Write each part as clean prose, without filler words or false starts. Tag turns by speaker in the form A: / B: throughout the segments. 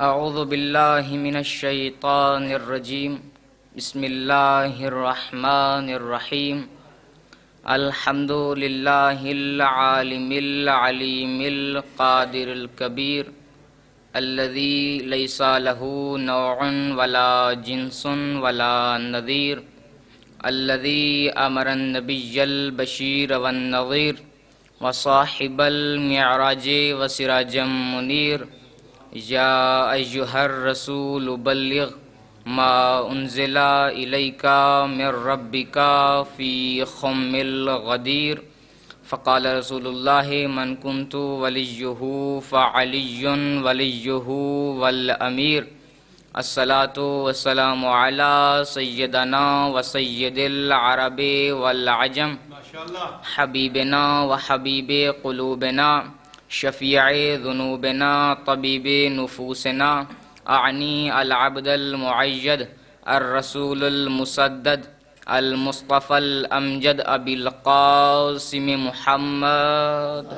A: اعوذ باللہ من الشیطان الرجیم بسم اللہ الرحمن الرحیم الحمد للہ العالم العلیم القادر الکبیر الذی لیس لہ نوع ولا جنس ولا نظیر الذی امر النبی البشیر والنظیر وصاحب المعراج وسراجا منیر یا ایہا الرسول بلغ ما انزل الیک من ربک فی خم الغدیر فقال رسول اللہ من کنت ولیہ فعلی ولیہ والامیر الصلاة والسلام علی سیدنا وسید العرب والعجم حبیبنا وحبیب قلوبنا شفیع ذنوبنا طبیب نفوسنا اعنی العبد المعید الرسول المسدد المصطفى الامجد ابی القاسم محمد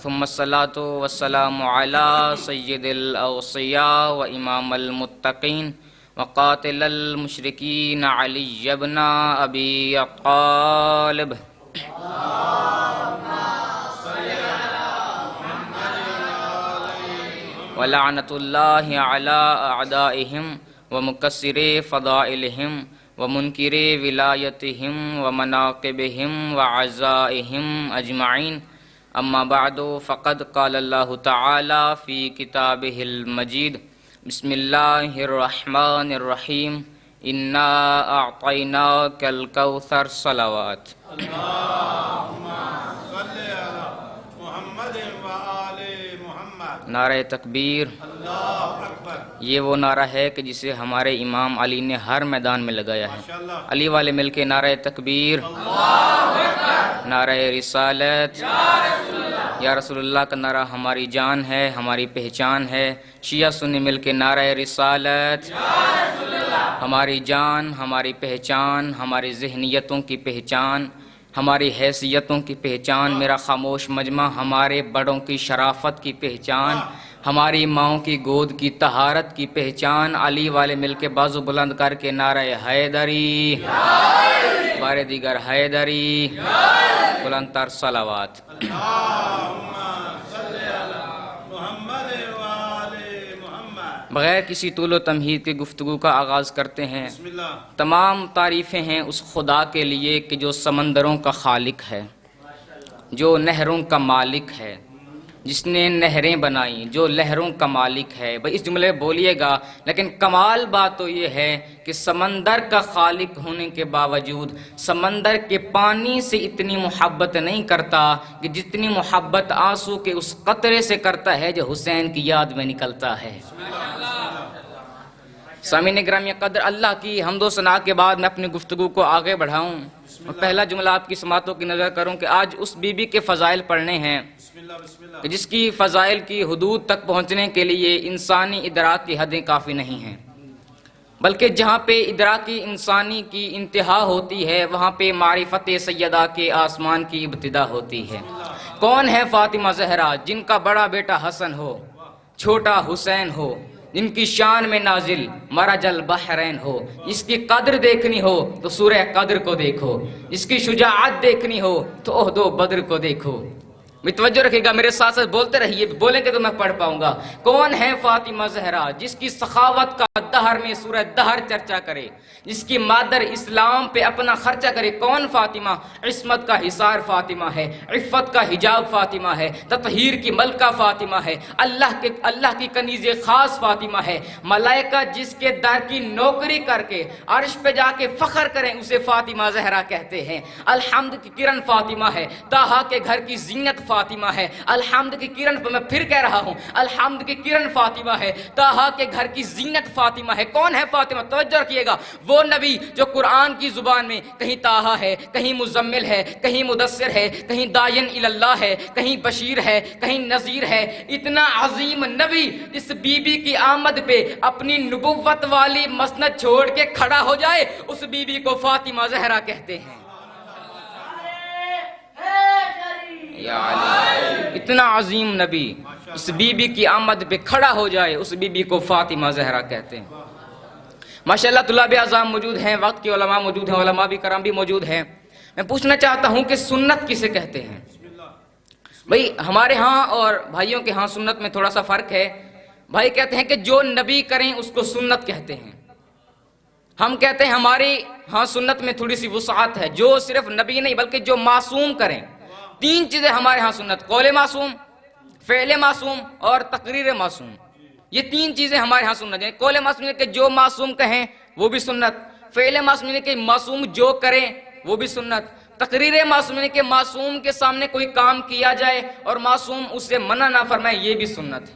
A: ثم الصلاة والسلام على سید الاوصیاء و امام المتقین وقاتل المشرکین علی ابن ابی طالب ولعنت اللہ علی اعدائہم ومکسر فضائلہم ومنکر ولایتہم ومناقبہم وعزائہم اجمعین اما بعد فقد قال اللہ تعالی فی کتابہ المجید بسم اللہ الرحمن الرحیم انا اعطیناک الکوثر صلوات
B: اللہم صلی علی محمد وآل محمد۔
A: نعرہ تکبیر۔
B: اللہ اکبر۔
A: یہ وہ نعرہ ہے کہ جسے ہمارے امام علی نے ہر میدان میں لگایا ہے۔ علی والے مل کے نعرہ تکبیر، نعرہ رسالت، یا رسول اللہ کا نعرہ ہماری جان ہے، ہماری پہچان ہے۔ شیعہ سنی مل کے نعرہ رسالت، ہماری جان، ہماری پہچان، ہماری ذہنیتوں کی پہچان، ہماری حیثیتوں کی پہچان، میرا خاموش مجمع ہمارے بڑوں کی شرافت کی پہچان، ہماری ماؤں کی گود کی طہارت کی پہچان۔ علی والے مل کے بازو بلند کر کے نعرہ حیدری، بار دیگر حیدری، بلند تر صلوات۔
B: اللہم صلی علی محمد وآل محمد۔
A: بغیر کسی طول و تمہید کے گفتگو کا آغاز کرتے ہیں۔
B: بسم اللہ۔
A: تمام تعریفیں ہیں اس خدا کے لیے کہ جو سمندروں کا خالق ہے، جو نہروں کا مالک ہے، جس نے نہریں بنائیں، جو لہروں کا مالک ہے۔ بھئی اس جملے بولیے گا، لیکن کمال بات تو یہ ہے کہ سمندر کا خالق ہونے کے باوجود سمندر کے پانی سے اتنی محبت نہیں کرتا کہ جتنی محبت آنسو کے اس قطرے سے کرتا ہے جو حسین کی یاد میں نکلتا ہے۔ سامعین گرامی قدر، اللہ کی حمد و ثنا کے بعد میں اپنی گفتگو کو آگے بڑھاؤں اور پہلا جملہ آپ کی سماعتوں کی نظر کروں کہ آج اس بی بی کے فضائل پڑھنے ہیں کہ جس کی فضائل کی حدود تک پہنچنے کے لیے انسانی ادراک کی حدیں کافی نہیں ہیں، بلکہ جہاں پہ ادراکی انسانی کی انتہا ہوتی ہے وہاں پہ معرفت سیدہ کے آسمان کی ابتدا ہوتی ہے۔ کون ہے فاطمہ زہرا جن کا بڑا بیٹا حسن ہو، چھوٹا حسین ہو، جن کی شان میں نازل مرج البحرین ہو؟ اس کی قدر دیکھنی ہو تو سورہ قدر کو دیکھو، اس کی شجاعت دیکھنی ہو تو احد و بدر کو دیکھو۔ متوجہ رکھے گا، میرے ساتھ ساتھ بولتے رہیے، بولیں گے تو میں پڑھ پاؤں گا۔ کون ہے فاطمہ زہرا جس کی سخاوت کا دہر میں سورہ دہر چرچا کرے، جس کی مادر اسلام پہ اپنا خرچہ کرے؟ کون فاطمہ؟ عصمت کا حصار فاطمہ ہے، عفت کا حجاب فاطمہ ہے، تطہیر کی ملکہ فاطمہ ہے، اللہ کی کنیز خاص فاطمہ ہے۔ ملائکہ جس کے در کی نوکری کر کے عرش پہ جا کے فخر کریں اسے فاطمہ زہرا کہتے ہیں۔ الحمد کی کرن فاطمہ ہے، طٰہٰ کے گھر کی زینت فاطمہ ہے۔ الحمد کی کرن پہ میں پھر کہہ رہا ہوں، الحمد کی کرن فاطمہ ہے، طٰہٰ کے گھر کی زینت فاطمہ ہے۔ کون ہے فاطمہ؟ توجہ رکھیے گا، وہ نبی جو قرآن کی زبان میں کہیں طٰہٰ ہے، کہیں مزمل ہے، کہیں مدثر ہے، کہیں داعٍ الی اللہ ہے، کہیں بشیر ہے، کہیں نذیر ہے۔ اتنا عظیم نبی اس بی بی کی آمد پہ اپنی نبوت والی مسند چھوڑ کے کھڑا ہو جائے، اس بی بی کو فاطمہ زہرا کہتے ہیں۔ یا علی، اتنا عظیم نبی اس بی بی کی آمد پہ کھڑا ہو جائے، اس بی بی کو فاطمہ زہرا کہتے ہیں۔ ماشاءاللہ طلاب اعظام موجود ہیں، وقت کے علماء موجود ہیں، علماء بھی کرام بھی موجود ہیں۔ میں پوچھنا چاہتا ہوں کہ سنت کسے کہتے ہیں؟ بھئی ہمارے ہاں اور بھائیوں کے ہاں سنت میں تھوڑا سا فرق ہے۔ بھائی کہتے ہیں کہ جو نبی کریں اس کو سنت کہتے ہیں، ہم کہتے ہیں ہماری ہاں سنت میں تھوڑی سی وسعت ہے، جو صرف نبی نہیں بلکہ جو معصوم کریں۔ تین چیزیں ہمارے ہاں سنت: قول معصوم، فعل معصوم اور تقریر معصوم۔ یہ تین چیزیں ہمارے ہاں سنت ہیں۔ قول معصوم کہ جو معصوم کہیں وہ بھی سنت، فعل معصوم کہ معصوم جو کریں وہ بھی سنت، تقریر معصوم کہ معصوم کے سامنے کوئی کام کیا جائے اور معصوم اس سے منع نہ فرمائے، یہ بھی سنت ہے۔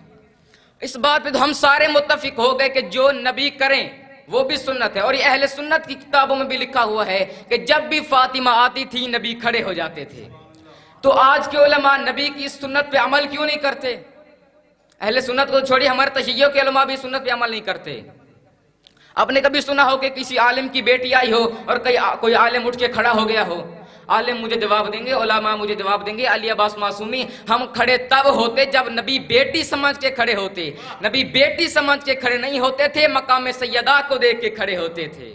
A: اس بات پہ تو ہم سارے متفق ہو گئے کہ جو نبی کریں وہ بھی سنت ہے، اور یہ اہل سنت کی کتابوں میں بھی لکھا ہوا ہے کہ جب بھی فاطمہ آتی تھی نبی کھڑے ہو جاتے تھے۔ تو آج کے علماء نبی کی اس سنت پہ عمل کیوں نہیں کرتے؟ اہل سنت کو چھوڑی ہمارے تشیعوں کے علماء بھی سنت پہ عمل نہیں کرتے۔ آپ نے کبھی سنا ہو کہ کسی عالم کی بیٹی آئی ہو اور کوئی عالم اٹھ کے کھڑا ہو گیا ہو؟ عالم مجھے جواب دیں گے، علماء مجھے جواب دیں گے، علی عباس معصومی ہم کھڑے تب ہوتے جب نبی بیٹی سمجھ کے کھڑے ہوتے، نبی بیٹی سمجھ کے کھڑے نہیں ہوتے تھے، مقام سیدہ کو دیکھ کے کھڑے ہوتے تھے۔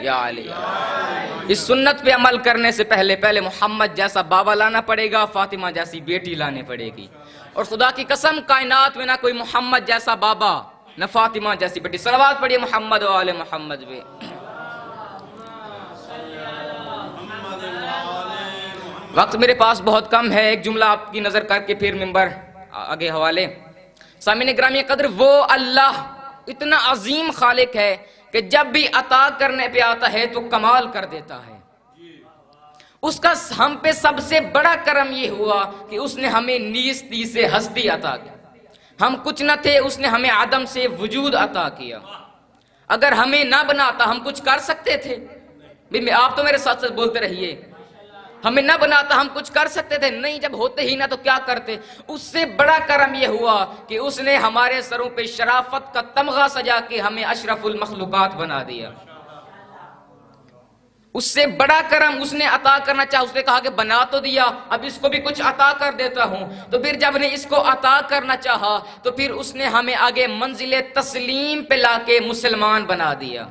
A: یا علی، اس سنت پہ عمل کرنے سے پہلے محمد جیسا بابا لانا پڑے گا، فاطمہ جیسی بیٹی لانے پڑے گی، اور خدا کی قسم کائنات میں نہ کوئی محمد جیسا بابا نہ فاطمہ جیسی بیٹی۔ صلوات پڑھیے محمد و آل محمد پہ۔ وقت میرے پاس بہت کم ہے، ایک جملہ آپ کی نظر کر کے پھر ممبر آگے حوالے۔ سامعین گرامی قدر، وہ اللہ اتنا عظیم خالق ہے کہ جب بھی عطا کرنے پہ آتا ہے تو کمال کر دیتا ہے۔ اس کا ہم پہ سب سے بڑا کرم یہ ہوا کہ اس نے ہمیں نیستی سے ہستی عطا کی۔ ہم کچھ نہ تھے، اس نے ہمیں عدم سے وجود عطا کیا۔ اگر ہمیں نہ بناتا ہم کچھ کر سکتے تھے؟ آپ تو میرے ساتھ ساتھ بولتے رہیے، ہمیں نہ بناتا ہم کچھ کر سکتے تھے؟ نہیں، جب ہوتے ہی نہ تو کیا کرتے؟ اس سے بڑا کرم یہ ہوا کہ اس نے ہمارے سروں پہ شرافت کا تمغہ سجا کے ہمیں اشرف المخلوقات بنا دیا۔ اس سے بڑا کرم اس نے عطا کرنا چاہا، اس نے کہا کہ بنا تو دیا، اب اس کو بھی کچھ عطا کر دیتا ہوں۔ تو پھر جب نے اس کو عطا کرنا چاہا تو پھر اس نے ہمیں آگے منزل تسلیم پہ لا کے مسلمان بنا دیا۔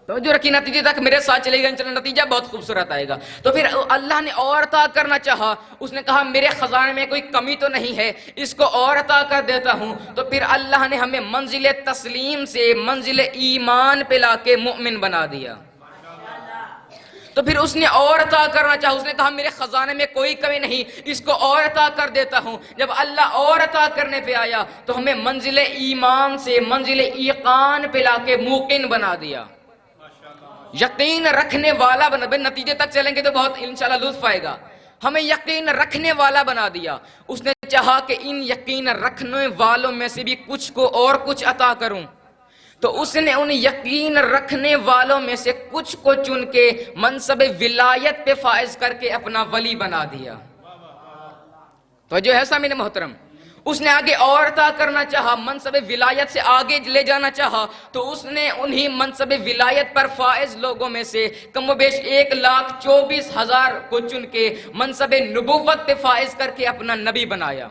A: تو جو رکھی نتیجے تک میرے ساتھ چلے گا، انشاءاللہ نتیجہ بہت خوبصورت آئے گا۔ تو پھر اللہ نے اور عطا کرنا چاہا، اس نے کہا میرے خزانے میں کوئی کمی تو نہیں ہے، اس کو اور عطا کر دیتا ہوں۔ تو پھر اللہ نے ہمیں منزل تسلیم سے منزل ایمان پہ لا کے مومن بنا دیا۔ تو پھر اس نے اور عطا کرنا چاہا، اس نے کہا میرے خزانے میں کوئی کمی نہیں، اس کو اور عطا کر دیتا ہوں۔ جب اللہ اور عطا کرنے پہ آیا تو ہمیں منزل ایمان سے منزل ایقان پہ لا کے موقن بنا دیا، یقین رکھنے والا بنا۔ نتیجے تک چلیں گے تو بہت انشاءاللہ لطف آئے گا۔ ہمیں یقین رکھنے والا بنا دیا۔ اس نے چاہا کہ ان یقین رکھنے والوں میں سے بھی کچھ کو اور کچھ عطا کروں، تو اس نے ان یقین رکھنے والوں میں سے کچھ کو چن کے منصب ولایت پہ فائز کر کے اپنا ولی بنا دیا۔ تو جو ہے سامعین محترم، اس نے آگے اور عطا کرنا چاہا، منصب ولایت سے آگے لے جانا چاہا، تو اس نے انہی منصب ولایت پر فائز لوگوں میں سے کم و بیش 1,24,000 کو چن کے منصب نبوت پہ فائز کر کے اپنا نبی بنایا۔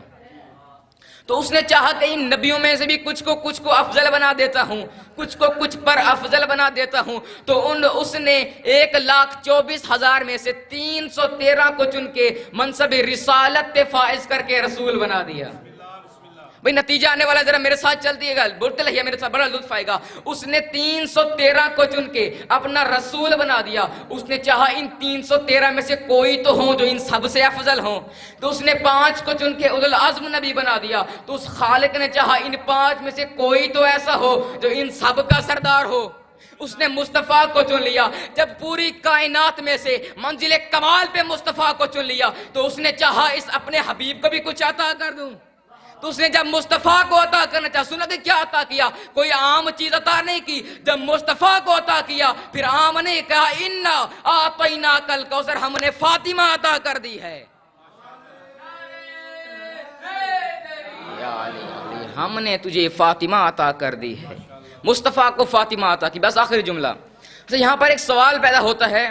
A: تو اس نے چاہا کہ ان نبیوں میں سے بھی کچھ کو افضل بنا دیتا ہوں، کچھ کو کچھ پر افضل بنا دیتا ہوں۔ تو اس نے 1,24,000 میں سے 313 کو چن کے منصب رسالت پہ فائز کر کے رسول بنا دیا۔ بھئی نتیجہ آنے والا، ذرا میرے ساتھ چل دیے گا، بولتے رہیے، میرے ساتھ بڑا لطف آئے گا۔ اس نے 313 کو چن کے اپنا رسول بنا دیا۔ اس نے چاہا ان 313 میں سے کوئی تو ہوں جو ان سب سے افضل ہوں، تو اس نے 5 کو چن کے اولو العزم نبی بنا دیا۔ تو اس خالق نے چاہا ان 5 میں سے کوئی تو ایسا ہو جو ان سب کا سردار ہو، اس نے مصطفیٰ کو چن لیا۔ جب پوری کائنات میں سے منزل کمال پہ مصطفیٰ کو چن لیا تو اس نے چاہا اس اپنے حبیب کو بھی کچھ عطا کر دوں۔ تو اس نے جب مصطفیٰ کو عطا کرنا چاہا، سنا کہ کیا عطا کیا؟ کوئی عام چیز عطا نہیں کی۔ جب مصطفیٰ کو عطا کیا پھر عام نے کہا انا اعطیناک الکوثر، ہم نے فاطمہ عطا کر دی ہے۔ یا علی، ہم نے تجھے فاطمہ عطا کر دی ہے، مصطفیٰ کو فاطمہ عطا کی۔ بس آخری جملہ، یہاں پر ایک سوال پیدا ہوتا ہے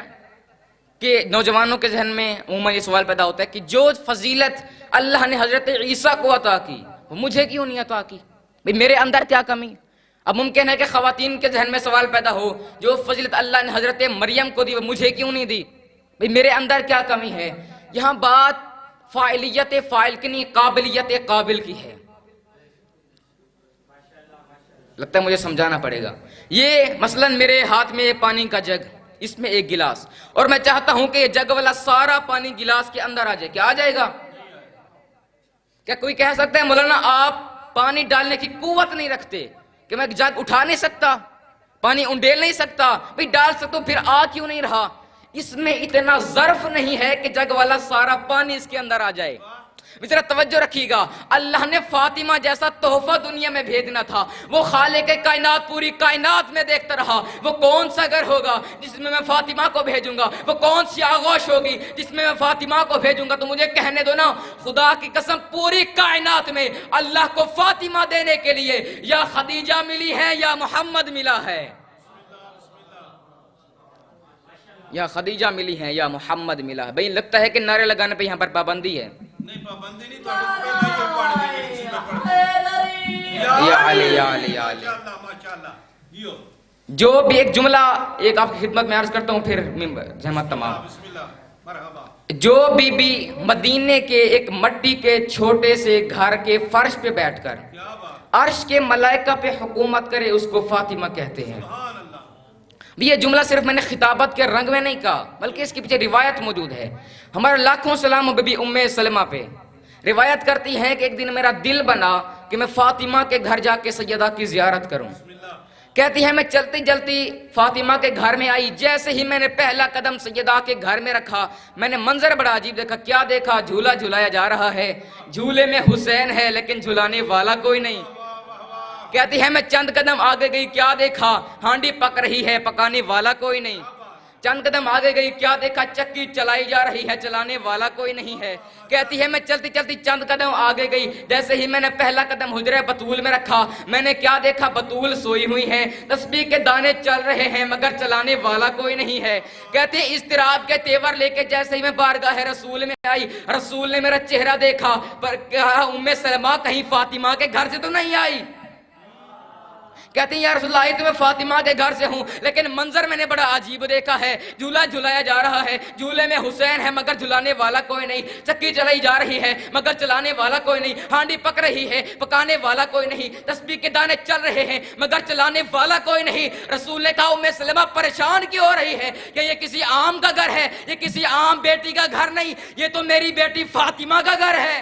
A: کہ نوجوانوں کے ذہن میں عموماً یہ سوال پیدا ہوتا ہے کہ جو فضیلت اللہ نے حضرت عیسیٰ کو عطا کی وہ مجھے کیوں نہیں عطا کی؟ بھئی میرے اندر کیا کمی؟ اب ممکن ہے کہ خواتین کے ذہن میں سوال پیدا ہو جو فضیلت اللہ نے حضرت مریم کو دی وہ مجھے کیوں نہیں دی؟ بھئی میرے اندر کیا کمی ہے؟ یہاں بات فاعلیت فاعل کی نہیں، قابلیت قابل کی ہے۔ لگتا ہے مجھے سمجھانا پڑے گا۔ یہ مثلاً میرے ہاتھ میں پانی کا جگ، اس میں ایک گلاس، اور میں چاہتا ہوں کہ یہ جگ والا سارا پانی گلاس کے اندر آ جائے، کیا آ جائے گا؟ کیا کوئی کہہ سکتا ہے مولانا آپ پانی ڈالنے کی قوت نہیں رکھتے کہ میں جگ اٹھا نہیں سکتا، پانی انڈیل نہیں سکتا؟ بھئی ڈال سکتا ہوں، پھر آ کیوں نہیں رہا؟ اس میں اتنا ظرف نہیں ہے کہ جگ والا سارا پانی اس کے اندر آ جائے۔ ذرا توجہ رکھیے گا، اللہ نے فاطمہ جیسا تحفہ دنیا میں بھیجنا تھا، وہ خالق کائنات پوری کائنات میں دیکھتا رہا وہ کون سا گھر ہوگا جس میں فاطمہ کو بھیجوں گا، وہ کون سی آغوش ہوگی جس میں فاطمہ کو بھیجوں گا۔ تو مجھے کہنے دو نا، خدا کی قسم پوری کائنات میں اللہ کو فاطمہ دینے کے لیے یا خدیجہ ملی ہے یا محمد ملا ہے، یا خدیجہ ملی ہے یا محمد ملا ہے۔ بھئی لگتا ہے کہ نعرے لگانے پہ یہاں پر پابندی ہے۔
B: نہیں پابندی نہیں، تو پہلے یہ پڑھ دیں گے، اسی میں پڑھ دیں گے۔
A: یا علی یا علی یا علی۔
B: ماشاءاللہ یہ
A: جو بھی ایک جملہ ایک آپ کی خدمت میں عرض کرتا ہوں، پھر زحمت تمام۔
B: بسم اللہ مرحبا۔
A: جو بی بی مدینے کے ایک مٹی کے چھوٹے سے گھر کے فرش پہ بیٹھ کر
B: کیا بات،
A: عرش کے ملائکہ پہ حکومت کرے اس کو فاطمہ کہتے ہیں۔
B: سبحان اللہ۔
A: یہ جملہ صرف میں نے خطابت کے رنگ میں نہیں کہا، بلکہ اس کے پیچھے روایت موجود ہے۔ ہمارا لاکھوں سلام بی بی ام سلمہ پہ۔ روایت کرتی ہے کہ ایک دن میرا دل بنا کہ میں فاطمہ کے گھر جا کے سیدہ کی زیارت کروں۔ کہتی ہے میں چلتی چلتی فاطمہ کے گھر میں آئی، جیسے ہی میں نے پہلا قدم سیدہ کے گھر میں رکھا میں نے منظر بڑا عجیب دیکھا۔ کیا دیکھا؟ جھولا جھلایا جا رہا ہے، جھولے میں حسین ہے لیکن جھلانے والا کوئی نہیں۔ کہتی ہے میں چند قدم آگے گئی، کیا دیکھا؟ ہانڈی پک رہی ہے، پکانے والا کوئی نہیں۔ چند قدم آگے گئی، کیا دیکھا؟ چکی چلائی جا رہی ہے، چلانے والا کوئی نہیں ہے۔ کہتی ہے میں چلتی چلتی چند قدم آگے گئی، جیسے ہی میں نے پہلا قدم حجرہ بطول میں رکھا میں نے کیا دیکھا؟ بطول سوئی ہوئی ہیں، تسبیح کے دانے چل رہے ہیں مگر چلانے والا کوئی نہیں ہے۔ کہتے ہیں اضطراب کے تیور لے کے جیسے ہی میں بارگاہ رسول میں آئی، رسول نے میرا چہرہ دیکھا پر کہا ام سلمہ کہیں فاطمہ کے گھر سے تو نہیں آئی؟ کہتے ہیں یا رسول اللہ تو میں فاطمہ کے گھر سے ہوں، لیکن منظر میں نے بڑا عجیب دیکھا ہے، جھولا جھلایا جا رہا ہے، جھولے میں حسین ہے مگر جھلانے والا کوئی نہیں، چکی چلائی جا رہی ہے مگر چلانے والا کوئی نہیں، ہانڈی پک رہی ہے پکانے والا کوئی نہیں، تسبیح کے دانے چل رہے ہیں مگر چلانے والا کوئی نہیں۔ رسول نے کہا ام سلمہ پریشان کیوں ہو رہی ہے کہ یہ کسی عام کا گھر ہے، یہ کسی عام بیٹی کا گھر نہیں، یہ تو میری بیٹی فاطمہ کا گھر ہے۔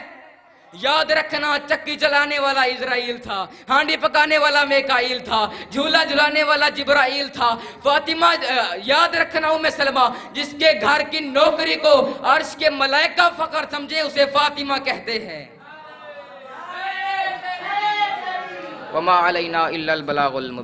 A: یاد رکھنا چکی چلانے والا اسرائیل تھا، ہانڈی پکانے والا میکائیل تھا، جھولا جھلانے والا جبرائیل تھا۔ فاطمہ یاد رکھنا ام سلمہ جس کے گھر کی نوکری کو عرش کے ملائکہ فخر سمجھے اسے فاطمہ کہتے ہیں۔ وما علینا الا البلاغ المبین۔